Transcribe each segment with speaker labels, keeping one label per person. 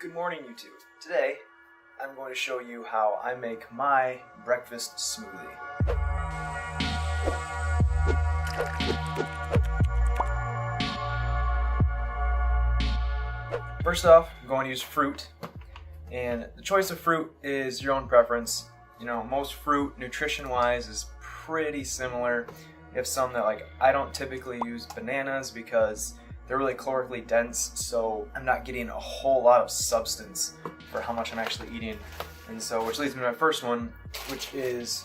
Speaker 1: Good morning, YouTube. Today, I'm going to show you how I make my breakfast smoothie. First off, I'm going to use fruit, and the choice of fruit is your own preference. You know, most fruit, nutrition-wise, is pretty similar. You have some that, I don't typically use bananas because they're really calorically dense, so I'm not getting a whole lot of substance for how much I'm actually eating. And so, which leads me to my first one, which is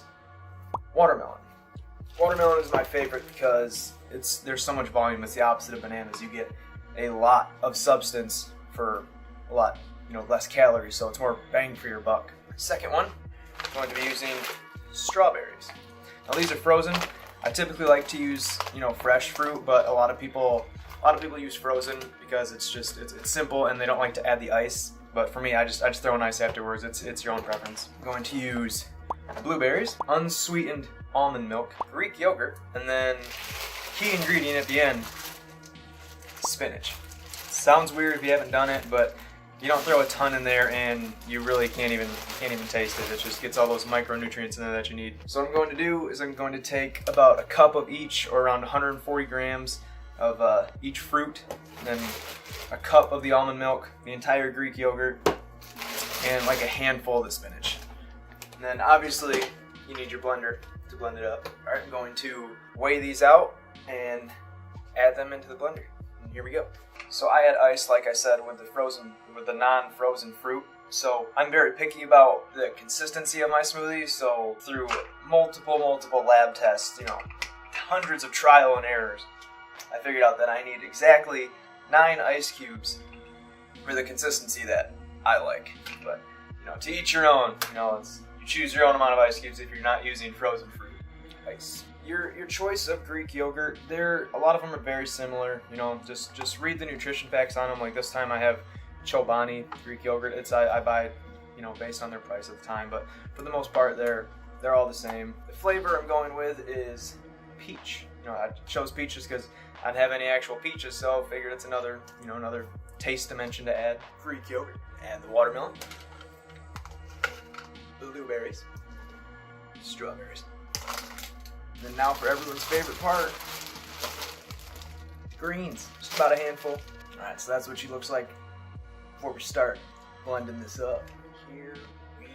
Speaker 1: watermelon. Watermelon is my favorite because there's so much volume. It's the opposite of bananas. You get a lot of substance for a lot, less calories, so it's more bang for your buck. Second one, I'm going to be using strawberries. Now these are frozen. I typically like to use, fresh fruit, but a lot of people use frozen because it's simple and they don't like to add the ice. But for me, I just throw in ice afterwards. It's your own preference. I'm going to use blueberries, unsweetened almond milk, Greek yogurt, and then key ingredient at the end, spinach. Sounds weird if you haven't done it, but you don't throw a ton in there and you really can't even taste it. It just gets all those micronutrients in there that you need. So what I'm going to do is I'm going to take about a cup of each, or around 140 grams of each fruit, and then a cup of the almond milk, the entire Greek yogurt, and like a handful of the spinach. And then obviously you need your blender to blend it up. All right, I'm going to weigh these out and add them into the blender. And here we go. So I add ice, like I said, with the non-frozen fruit. So I'm very picky about the consistency of my smoothies. So through multiple lab tests, hundreds of trial and errors, I figured out that I need exactly 9 ice cubes for the consistency that I like. But, to each your own. You choose your own amount of ice cubes if you're not using frozen fruit ice. Your choice of Greek yogurt, a lot of them are very similar. Just read the nutrition facts on them. Like this time I have Chobani Greek yogurt. I buy it, based on their price at the time. But for the most part, they're all the same. The flavor I'm going with is peach. I chose peaches because I didn't have any actual peaches, so I figured it's another taste dimension to add. Greek yogurt. Add the watermelon, blueberries, strawberries. And then now for everyone's favorite part, the greens. Just about a handful. Alright, so that's what she looks like before we start blending this up. Here we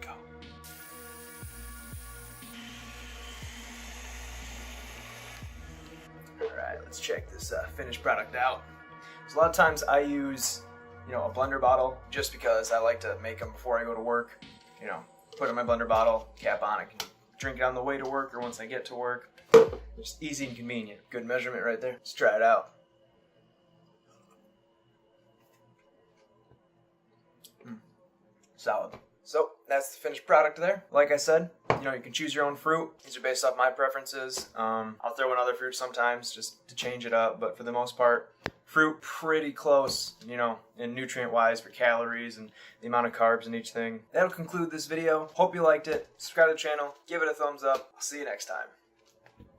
Speaker 1: go. Alright, let's check this finished product out. So a lot of times I use, a blender bottle just because I like to make them before I go to work. Put it in my blender bottle, cap on it, drink it on the way to work or once I get to work. Just easy and convenient. Good measurement right there. Let's try it out. Solid. So that's the finished product there. Like I said, you can choose your own fruit. These are based off my preferences. I'll throw in other fruit sometimes just to change it up, but for the most part, fruit pretty close, in nutrient-wise for calories and the amount of carbs in each thing. That'll conclude this video. Hope you liked it. Subscribe to the channel. Give it a thumbs up. I'll see you next time.